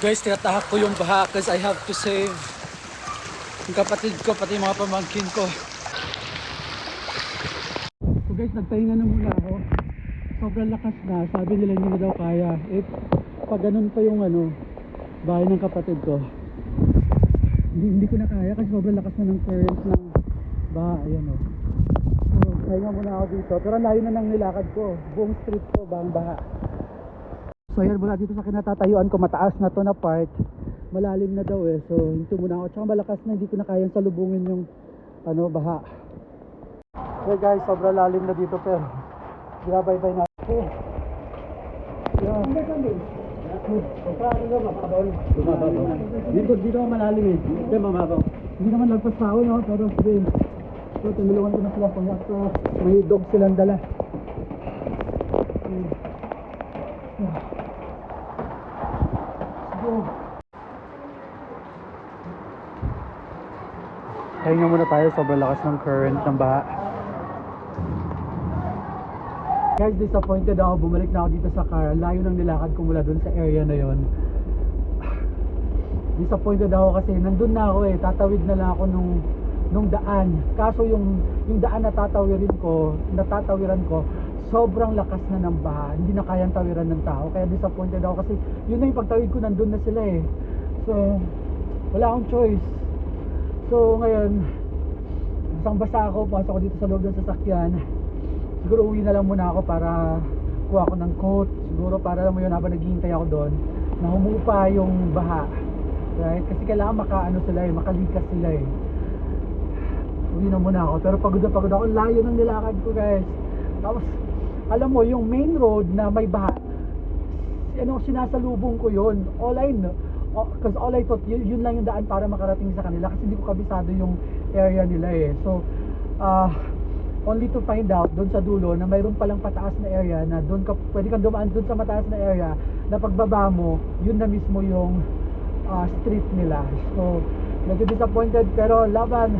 Guys, tinatahak ko yung baha because I have to save yung kapatid ko, pati yung mga pamangkin ko. So guys, nagpahinga na muna ako. Sobrang lakas na. Sabi nila hindi na daw kaya. Pag ganun pa yung bahay ng kapatid ko, hindi ko na kaya kasi sobrang lakas na ng current ng baha. Ayan o. So, pahinga muna ako dito. Pero layo na ng nilakad ko. Buong street ko, baha. So ayan, mula dito sa kinatatayuan ko, mataas na to na part, malalim na daw so hinto muna ako, tsaka malakas na, hindi ko na kayang salubungin yung baha. Okay guys, sobrang lalim na dito pero ginabay-bay na dito malalim dito mababaw, hindi naman lagpas tao pero sige, so tumulungan ko na sila kung may dog silang dala. Pahinga muna tayo, sobrang lakas ng current ng baha. Guys, disappointed ako. Bumalik na ako dito sa car. Layo ng nilakad ko mula dun sa area na yon. Disappointed ako kasi nandun na ako tatawid na lang ako nung daan. Kaso yung daan na natatawiran ko, sobrang lakas na ng baha. Hindi na kayang tawiran ng tao. Kaya disappointed ako kasi yun na yung pagtawid ko, nandun na sila So, wala akong choice. So ngayon, basang basa ako, pasok ako dito sa loob ng sasakyan. Siguro uwi na lang muna ako para kuha ko ng coat. Siguro para alam mo yun, habang naghihintay ako doon, na humupa yung baha. Right? Kasi kailangan makalikas sila Uwi na muna ako. Pero pagod ako. Layo ng nilakad ko guys. Tapos, alam mo, yung main road na may baha, sinasalubong ko yun. Because all I thought, yun lang yung daan para makarating sa kanila kasi hindi ko kabisado yung area nila So, only to find out doon sa dulo na mayroon palang pataas na area na pwede kang dumaan doon sa mataas na area na pagbaba mo, yun na mismo yung street nila. So, medyo disappointed pero laban.